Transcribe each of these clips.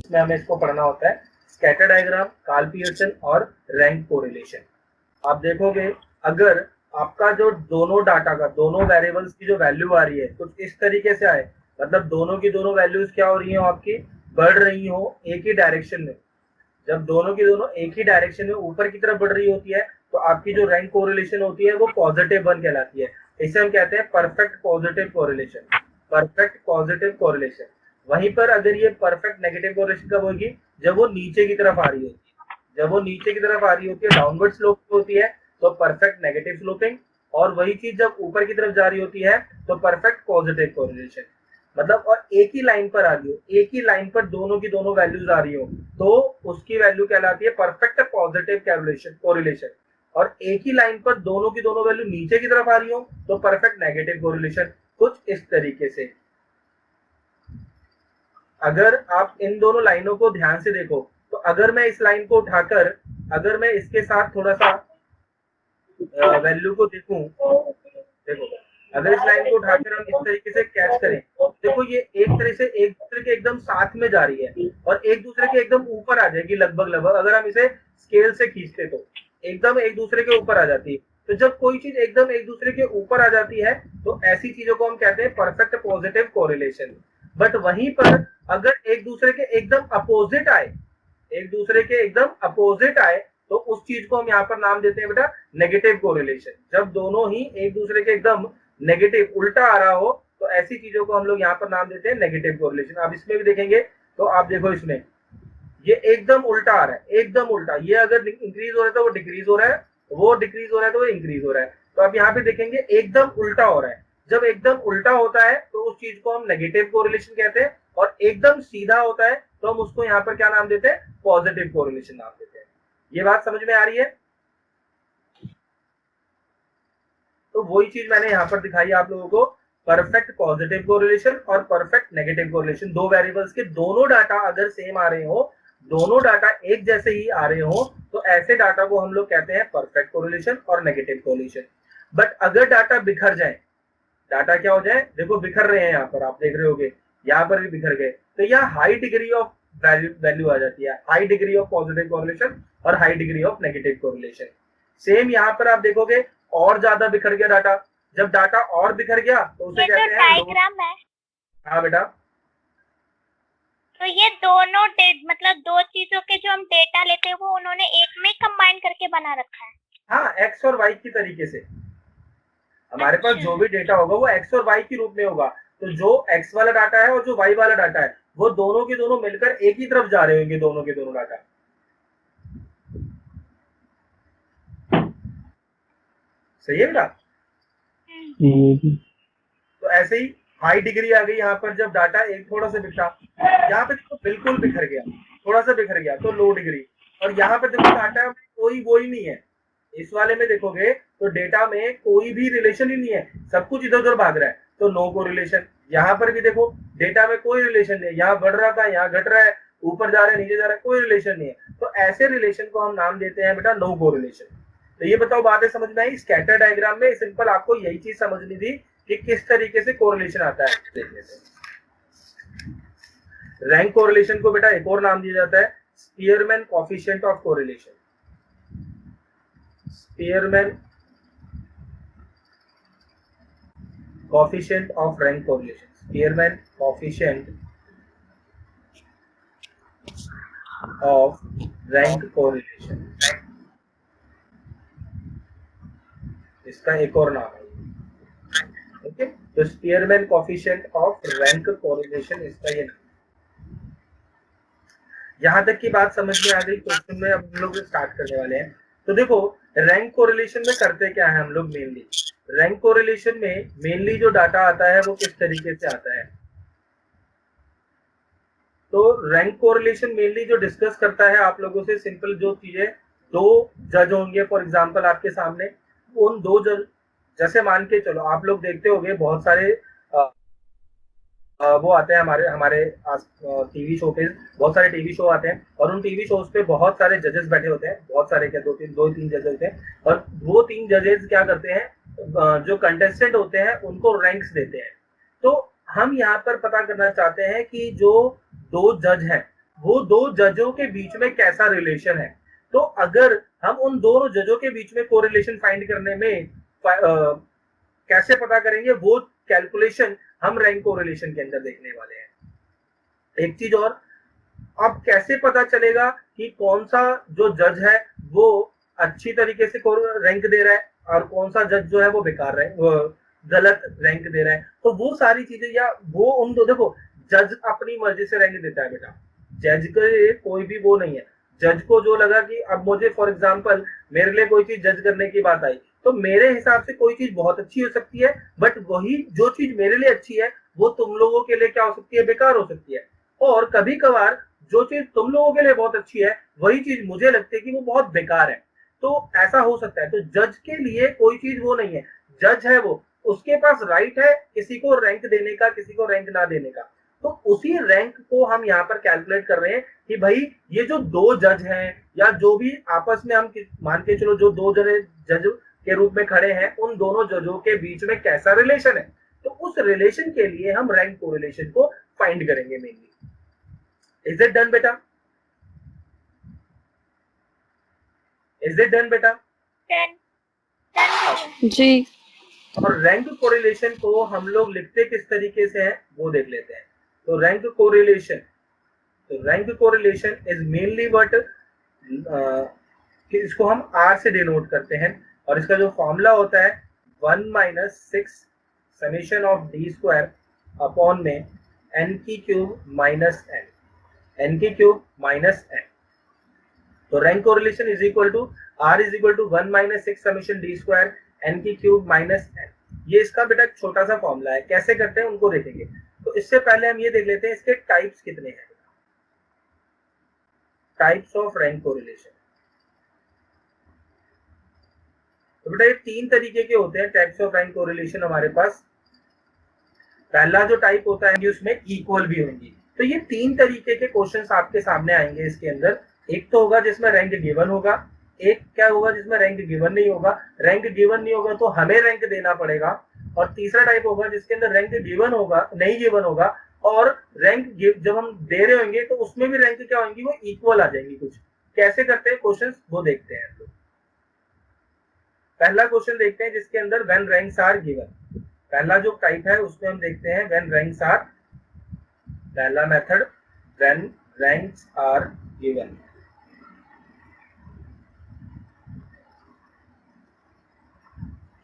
उसमें हमें इसको पढ़ना होता है, स्कैटर डायग्राम, कार्ल पियर्सन और रैंक कोरिलेशन। आप देखोगे अगर आपका जो दोनों डाटा का, दोनों वेरिएबल्स की जो वैल्यू आ रही है कुछ इस तरीके से आए, मतलब दोनों की दोनों वैल्यूज क्या हो रही हो आपकी, बढ़ रही हो एक ही डायरेक्शन में। जब दोनों की दोनों एक ही डायरेक्शन में ऊपर की तरफ बढ़ रही होती है तो आपकी जो रैंक कोरिलेशन होती है वो +1 कहलाती है। इसे हम कहते हैं perfect positive correlation, perfect positive correlation. वहीं पर अगर ये परफेक्ट नेगेटिव कोरिलेशन कब होगी, जब वो नीचे की तरफ आ रही होती है। जब वो नीचे की तरफ आ रही होती है, डाउनवर्ड स्लोपिंग होती है, तो परफेक्ट नेगेटिव स्लोपिंग। और वही चीज जब ऊपर की तरफ जा रही होती है तो परफेक्ट पॉजिटिव कोरिलेशन। मतलब और एक ही लाइन पर आ रही हो, एक ही लाइन पर दोनों की दोनों वैल्यूज आ रही हो तो उसकी वैल्यू कहलाती है परफेक्ट पॉजिटिव कोरिलेशन। और एक ही लाइन पर दोनों की दोनों वैल्यू नीचे की तरफ आ रही हो तो परफेक्ट नेगेटिव कोरिलेशन। कुछ इस तरीके से। अगर आप इन दोनों लाइनों को ध्यान से देखो तो अगर मैं इस लाइन को उठाकर, अगर मैं इसके साथ थोड़ा सा वैल्यू को देखूं, देखो अगर इस लाइन को उठाकर हम इस तरीके से कैच करें, देखो ये एक तरह से एक दूसरे के एकदम साथ में जा रही है और एक दूसरे के एकदम ऊपर आ जाएगी लगभग लगभग। अगर हम इसे स्केल से खींचते तो एकदम एक दूसरे के ऊपर आ जाती है। तो जब कोई चीज एकदम एक दूसरे के ऊपर आ जाती है तो ऐसी चीजों को हम कहते हैं परफेक्ट पॉजिटिव कोरिलेशन। बट वहीं पर अगर एक दूसरे के एकदम अपोजिट आए, एक दूसरे के एकदम अपोजिट आए तो उस चीज को हम यहाँ पर नाम देते हैं बेटा नेगेटिव कोरिलेशन। जब दोनों ही एक दूसरे के एकदम नेगेटिव उल्टा आ रहा हो तो ऐसी चीजों को हम लोग यहाँ पर नाम देते हैं नेगेटिव कोरिलेशन। आप इसमें भी देखेंगे तो आप देखो इसमें ये एकदम उल्टा आ रहा है, एकदम उल्टा। ये अगर इंक्रीज हो रहा है तो वो डिक्रीज हो रहा है, वो डिक्रीज हो रहा है तो वो इंक्रीज हो रहा है। तो आप यहाँ पे देखेंगे एकदम उल्टा हो रहा है। जब एकदम उल्टा होता है तो उस चीज को हम नेगेटिव कोरिलेशन कहते हैं और एकदम सीधा होता है तो हम उसको यहाँ पर क्या नाम देते हैं, पॉजिटिव कोरिलेशन नाम देते हैं। ये बात समझ में आ रही है? तो वही चीज मैंने यहाँ पर दिखाई आप लोगों को, परफेक्ट पॉजिटिव कोरिलेशन और परफेक्ट नेगेटिव कोरिलेशन। दो वेरिएबल्स के दोनों डाटा अगर सेम आ रहे हो, दोनों डाटा एक जैसे ही आ रहे हो तो ऐसे डाटा को हम लोग कहते हैं परफेक्ट कोरिलेशन और नेगेटिव कोरिलेशन। बट अगर डाटा बिखर जाए, डाटा क्या हो जाए, देखो बिखर रहे हैं यहाँ पर, आप देख रहे होगे यहाँ पर भी बिखर गए, तो यहाँ हाई डिग्री ऑफ वैल्यू आ जाती है, high degree of positive correlation और high degree of negative correlation. Same यहाँ पर आप देखोगे और ज्यादा बिखर गया डाटा। जब डाटा और बिखर गया तो उसे कहते हैं डायग्राम है। हाँ बेटा, तो ये दोनों मतलब दो चीजों के जो हम डेटा लेते हैं वो उन्होंने एक में कंबाइन करके बना रखा है। हाँ, एक्स और वाई की तरीके से हमारे पास जो भी डेटा होगा वो एक्स और वाई के रूप में होगा। तो जो एक्स वाला डाटा है और जो वाई वाला डाटा है वो दोनों के दोनों मिलकर एक ही तरफ जा रहे होंगे, दोनों के दोनों डाटा। सही है बेटा? तो ऐसे ही हाई डिग्री आ गई यहाँ पर जब डाटा एक थोड़ा सा बिखरा, यहाँ पे देखो बिल्कुल बिखर गया, थोड़ा सा बिखर गया तो लो डिग्री। और यहाँ पे देखो डाटा में कोई वो ही नहीं है, इस वाले में देखोगे तो डेटा में कोई भी रिलेशन ही नहीं है, सब कुछ इधर उधर भाग रहा है तो नो कोरिलेशन। यहाँ पर भी देखो डेटा में कोई रिलेशन नहीं है, यहाँ बढ़ रहा था यहाँ घट रहा है, ऊपर जा रहा है नीचे जा रहा है, कोई रिलेशन नहीं है। तो ऐसे रिलेशन को हम नाम देते हैं बेटा नो कोरिलेशन। तो ये बताओ बातें समझ में आई? स्कैटर डायग्राम में सिंपल आपको यही चीज समझनी थी कि किस तरीके से कोरिलेशन आता है देखने से। रैंक कोरिलेशन को बेटा एक और नाम दिया जाता है Spearman coefficient of correlation. Spearman coefficient of rank correlation, Spearman coefficient of rank correlation, इसका एक और नाम है। ओके, तो Spearman coefficient of rank correlation इसका ये नाम। यहां तक की बात समझ में आ गई? क्वेश्चन में अब हम लोग स्टार्ट करने वाले हैं। तो देखो रैंक कोरिलेशन में करते क्या है हम लोग मेनली, रैंक कोरिलेशन में मेनली जो डाटा आता है वो किस तरीके से आता है। तो रैंक कोरिलेशन मेनली जो डिस्कस करता है आप लोगों से सिंपल जो चीजें, दो जज होंगे फॉर एग्जांपल आपके सामने, उन दो जज, जैसे मान के चलो आप लोग देखते होंगे बहुत सारे वो आते हैं हमारे टीवी शो पे, बहुत सारे टीवी शो आते हैं और उन टीवी शोज पे बहुत सारे जजेस बैठे होते हैं, बहुत सारे क्या, दो तीन जजेस होते हैं। और वो तीन जजेस क्या करते हैं, जो कंटेस्टेंट होते हैं उनको रैंक्स देते हैं। तो हम यहाँ पर पता करना चाहते हैं कि जो दो जज हैं वो दो जजों के बीच में कैसा रिलेशन है। तो अगर हम उन दोनों जजों के बीच में कोरिलेशन फाइंड करने में कैसे पता करेंगे, वो कैलकुलेशन हम रैंक कोरिलेशन के अंदर देखने वाले हैं। एक चीज और, अब कैसे पता चलेगा कि कौन सा जो जज है वो अच्छी तरीके से रैंक दे रहा है और कौन सा जज जो है वो बेकार गलत रैंक दे रहा है। तो वो सारी चीजें, या वो उन दो, देखो जज अपनी मर्जी से रैंक देता है बेटा, जज के कोई भी वो नहीं है। जज को जो लगा कि अब मुझे फॉर एग्जांपल मेरे लिए कोई चीज जज करने की बात आई, तो मेरे हिसाब से कोई चीज बहुत अच्छी हो सकती है, बट वही जो चीज मेरे लिए अच्छी है वो तुम लोगों के लिए क्या हो सकती है, बेकार हो सकती है। और कभी कभार जो चीज तुम लोगों के लिए बहुत अच्छी है वही चीज मुझे लगती है कि वो बहुत बेकार है। तो ऐसा हो सकता है। तो जज के लिए कोई चीज वो नहीं है, जज है वो, उसके पास राइट है किसी को रैंक देने का, किसी को रैंक ना देने का। तो उसी रैंक को हम यहाँ पर कैलकुलेट कर रहे हैं कि भाई ये जो दो जज हैं या जो भी आपस में हम मान के चलो जो दो जने जज के रूप में खड़े हैं, उन दोनों जजों के बीच में कैसा रिलेशन है। तो उस रिलेशन के लिए हम रैंक कोरिलेशन को फाइंड करेंगे मेनली। इज इट डन बेटा? इज इट डन बेटा? जी। और रैंक कोरिलेशन को हम लोग लिखते किस तरीके से हैं वो देख लेते हैं। तो rank correlation is mainly what, इसको हम R से डिनोट करते हैं, और इसका जो फॉर्मूला होता है 1 minus 6 summation of d square upon में n की क्यूब माइनस n की क्यूब माइनस n। तो rank correlation is equal to R is equal to 1 minus 6 summation d square n की क्यूब माइनस n। ये इसका बेटा एक छोटा सा फॉर्मूला है, कैसे करते हैं उनको देखेंगे। तो इससे पहले हम ये देख लेते हैं इसके टाइप्स कितने हैं, टाइप्स ऑफ रैंक कोरिलेशन। तो बेटा ये तीन तरीके के होते हैं टाइप्स ऑफ रैंक कोरिलेशन हमारे पास। पहला जो टाइप होता है उसमें इक्वल भी होंगी। तो ये तीन तरीके के क्वेश्चंस आपके सामने आएंगे इसके अंदर। एक तो होगा जिसमें रैंक गिवन होगा, एक क्या होगा जिसमें रैंक गिवन नहीं होगा, रैंक गिवन नहीं होगा तो हमें रैंक देना पड़ेगा, और तीसरा टाइप होगा जिसके अंदर रैंक गिवन होगा, नहीं गिवन होगा, और रैंक जब हम दे रहे होंगे तो उसमें भी रैंक क्या होंगी, वो इक्वल आ जाएंगी कुछ। कैसे करते हैं क्वेश्चन वो देखते हैं। तो पहला क्वेश्चन देखते हैं जिसके अंदर व्हेन रैंक्स आर गिवन। पहला जो टाइप है उसमें हम देखते हैं व्हेन रैंक्स आर, पहला method when ranks are given.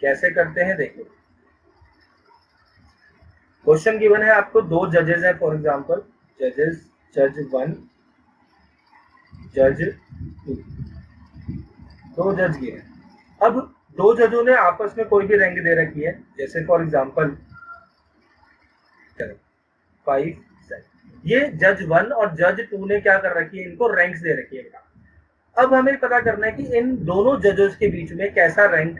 कैसे करते हैं देखो। क्वेश्चन गिवन है आपको, दो जजेस हैं फॉर एग्जांपल, जजेस जज 1 जज 2, दो जज गिवन। अब दो जजों ने आपस में कोई भी रैंक दे रखी है, जैसे फॉर एग्जांपल 5 7। ये जज 1 और जज 2 ने क्या कर रखी है, इनको रैंक्स दे रखी है। अब हमें पता करना है कि इन दोनों जजेस के बीच में कैसा रैंक,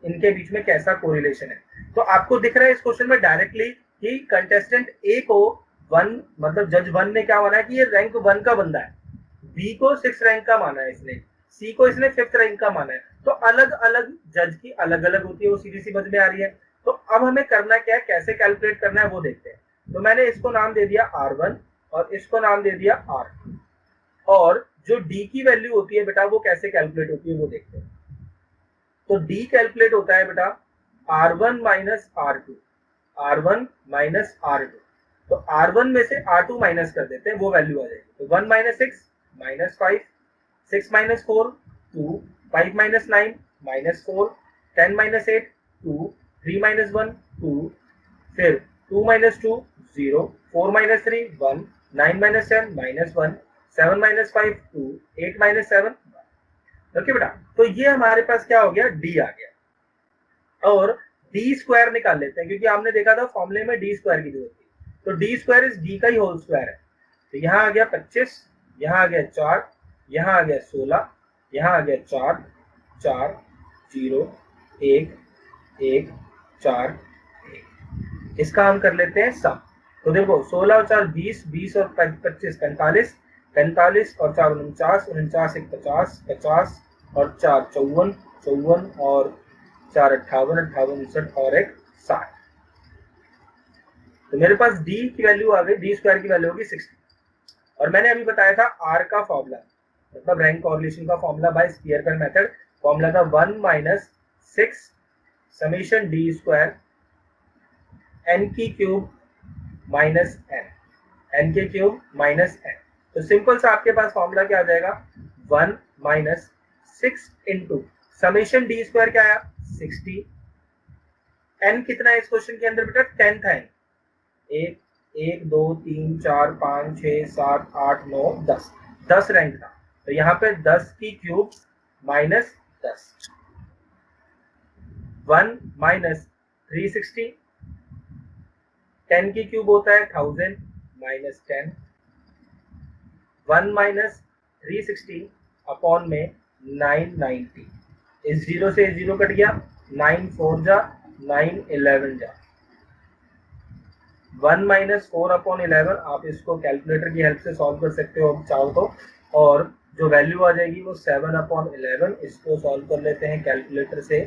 इनके बीच में कैसा कोरिलेशन है। तो आपको दिख रहा है इस क्वेश्चन में डायरेक्टली कि कंटेस्टेंट ए को 1 मतलब जज 1 ने क्या माना है कि ये रैंक 1 का बंदा है, बी को 6 रैंक का माना है इसने, सी को इसने 5th रैंक का माना है। तो अलग अलग जज की अलग अलग होती है, वो सीधी सी समझ में आ रही है। तो अब हमें करना क्या है, कैसे कैलकुलेट करना है वो देखते हैं। तो मैंने इसको नाम दे दिया R1 और इसको नाम दे दिया R2, और जो D की वैल्यू होती है बेटा वो कैसे कैलकुलेट होती है वो देखते हैं। तो D कैलकुलेट होता है बेटा R1 minus R2, R1 minus R2। तो R1 में से R2 माइनस कर देते हैं, वो वैल्यू आ जाएगी। तो 1 minus 6 minus 5, 6 minus 4 2, 5 minus 9 minus 4, 10 minus 8 2, 3 minus 1 2, फिर 2 minus 2 0, 4 minus 3 1, 9 minus 10 minus 1, 7 minus 5 2, 8 minus 7 1। Okay बेटा, तो ये हमारे पास क्या हो गया, डी आ गया। और डी स्क्वायर निकाल लेते हैं, क्योंकि आपने देखा था फॉर्मूले में डी स्क्वायर की जरूरत थी। तो डी स्क्वायर इज डी का ही होल स्क्वायर है। तो यहाँ आ गया 25, यहाँ आ गया 4, यहाँ आ गया 16, यहाँ आ गया 4 4 0 1 1 4 1। इसका हम कर लेते हैं सम। तो देखो 16 और 4 20, 20 और 25 45, 45 और 4 49, 49 1 50, 50 और 4 54, 54 और 4 58, 58 59 और 1 60। तो मेरे पास डी की वैल्यू आ गई, डी स्क्वायर की वैल्यू होगी 60। और मैंने अभी बताया था आर का फॉर्मूला, मतलब रैंक कॉरिलेशन का formula by Spear method, formula था 1 minus 6 summation d square n की क्यूब माइनस एन के क्यूब माइनस एन। तो सिंपल सा आपके पास फॉर्मूला क्या आ जाएगा, 1 minus 6 into summation d square क्या आया 60, एन कितना है इस क्वेश्चन के अंदर बेटा 10 था, एक 1 2 3 4 5 6 7 8 9 10, 10 रैंक था, तो यहाँ पे 10 की क्यूब माइनस 10, 1 माइनस 360, 10 की क्यूब होता है 1000 माइनस 10, 1 माइनस 360 अपॉन में 990, इस जीरो से जीरो कट गया, 9 4 जा 9 11 जा, 1 माइनस 4 अपॉन 11, आप इसको कैलकुलेटर की हेल्प से सॉल्व कर सकते हो चाहो तो, और जो वैल्यू आ जाएगी वो 7 अपॉन 11, इसको सॉल्व कर लेते हैं कैलकुलेटर से,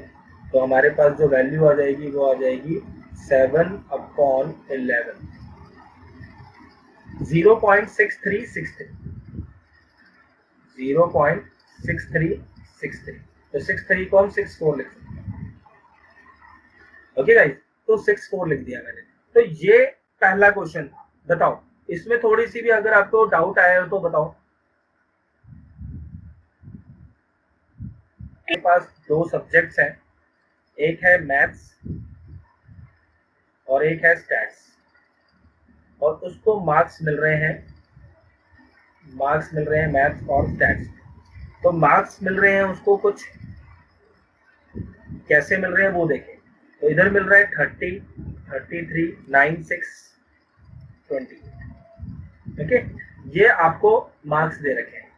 तो हमारे पास जो वैल्यू आ जाएगी वो आ जाएगी 7 अपॉन 11, 0.6363, 0.6363, तो 63 को हम 64 लिख सकते हैं। ओके गाइस, तो 64 लिख दिया मैंने। तो ये पहला क्वेश्चन था, बताओ इसमें थोड़ी सी भी अगर आपको डाउट आया हो तो बताओ। मेरे पास दो सब्जेक्ट्स हैं, एक है मैथ्स और एक है स्टैट्स, और उसको मार्क्स मिल रहे हैं मैथ्स और स्टैट्स। तो मार्क्स मिल रहे हैं उसको कुछ कैसे मिल रहे हैं वो देखें। तो इधर मिल रहा है 30, 33, 9, 6, 20। ओके, ये आपको मार्क्स दे रखे हैं,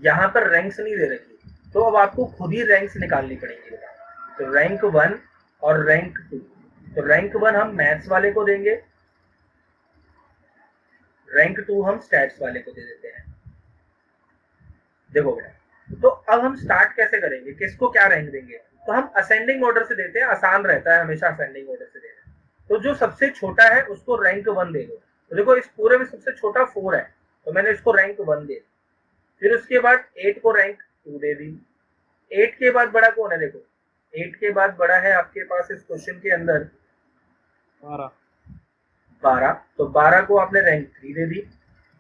यहाँ पर रैंक्स नहीं दे रखी, तो अब आपको खुद ही रैंक्स निकालनी पड़ेंगी। तो रैंक 1 और रैंक 2, तो रैंक 1 हम मैथ्स वाले को देंगे, रैंक 2 हम स्टैट्स वाले को दे देते हैं। देखो बेटा, तो अब हम स्टार्ट कैसे करेंगे, किसको क्या रैंक देंगे, तो हम असेंडिंग ऑर्डर से देते हैं, आसान रहता है हमेशा असेंडिंग ऑर्डर से देना। तो जो सबसे छोटा है उसको रैंक 1 दे दो। तो देखो इस पूरे में सबसे छोटा 4 है, तो मैंने इसको रैंक 1 दे दी। फिर उसके बाद 8 को रैंक 2 दे दी। 8 के बाद बड़ा कौन है, देखो 8 के बाद बड़ा है आपके पास इस क्वेश्चन के अंदर 12, तो 12 को आपने रैंक 3 दे दी।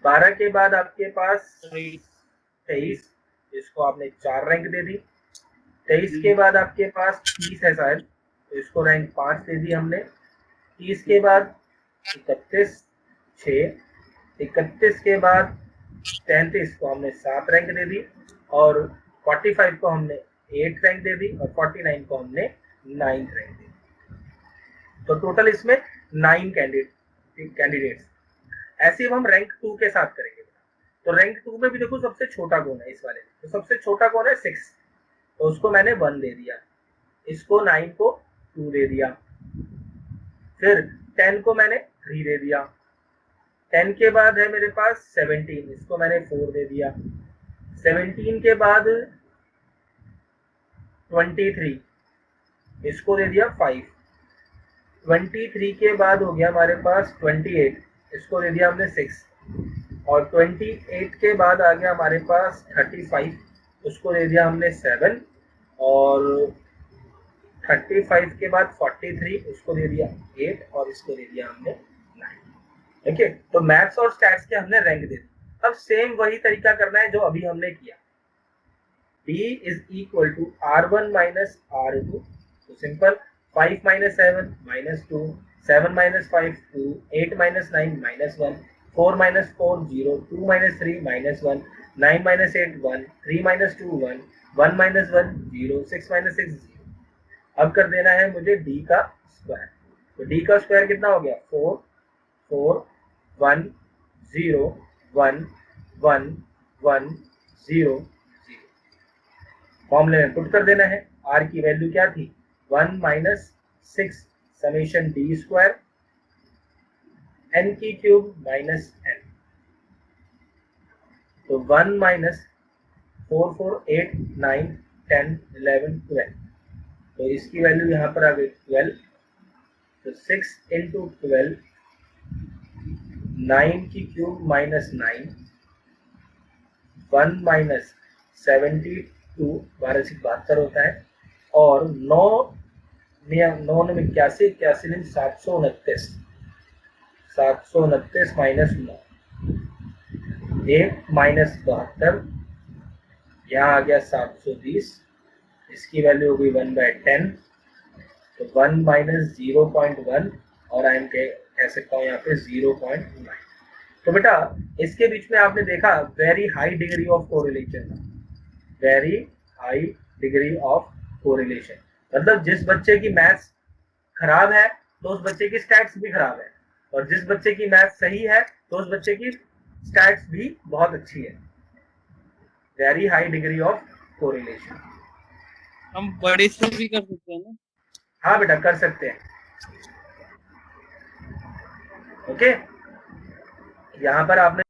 12 के बाद आपके पास 23, इसको आपने 4 रैंक दे दी। 23 के बाद आपके पास 30 है शायद, तो इसको रैंक 5 दे दी हमने। 30 के बाद 31, 6, 31 के बाद 33 को हमने 7 रैंक दे दी, और 45 को हमने 8 रैंक दे दी, और 49 को हमने 9 रैंक दे दी। तो टोटल इसमें 9 कैंडिडेट्स। ऐसे हम रैंक 2 के साथ करेंगे। तो रैंक 2 में भी देखो सबसे छोटा कौन है इस वाले, तो सबसे छोटा कौन है 6, तो उसको मैंने 1 दे दिया, इसको 9 को 2 दे दिया, फिर 10 को मैंने 3 दे दिया। 10 के बाद है मेरे पास 17, इसको मैंने 4 दे दिया। 17 के बाद 23, इसको दे दिया 5। 23 के बाद हो गया हमारे पास 28, इसको दे दिया हमने 6, और 28 के बाद आ गया हमारे पास 35, उसको दे दिया हमने 7, और 35 के बाद 43, उसको दे दिया 8, और इसको दे दिया हमने 9। ठीक है, तो मैथ्स और स्टैट्स के हमने रैंक दे दी। अब सेम वही तरीका करना है जो अभी हमने किया, D is equal to R1 minus R2, तो simple 5 minus 7 minus 2, 7 minus 5 2, 8 minus 9 minus 1, 4 minus 4 0, 2 minus 3 minus 1, 9 minus 8 1, 3 minus 2 1, 1 minus 1 0, 6 minus 6 0। अब कर देना है मुझे D का स्क्वायर, तो D का स्क्वायर कितना हो गया 4 4 1 0 1 1 1 0 0। फॉर्मूले में पुट कर देना है। R की वैल्यू क्या थी 1 minus 6 summation d square n की क्यूब माइनस एन, तो 1 माइनस 4 4 8 9 10 11 12, तो इसकी वैल्यू यहाँ पर आ गई 12, तो 6 इंटू 12 9 की क्यूब माइनस 9, 1 माइनस 72, 12 होता है, और 9 में 81, 81 में 729, 729 माइनस 9, 1 माइनस 72, यहाँ आ गया 720, इसकी वैल्यू हो गई 1/10, तो 1 माइनस 0.1, और आई एम कह सकता हूँ यहाँ पे 0.9। तो बेटा इसके बीच में आपने देखा very high degree of correlation, very high degree of correlation, मतलब जिस बच्चे की मैथ्स खराब है तो उस बच्चे की स्टैट्स भी खराब है, और जिस बच्चे की मैथ्स सही है तो उस बच्चे की स्टैट्स भी बहुत अच्छी है। Very high degree of correlation. हम बड़े से भी कर सकते हैं ना? हाँ बेटा कर सकते हैं। ओके, यहाँ पर आपने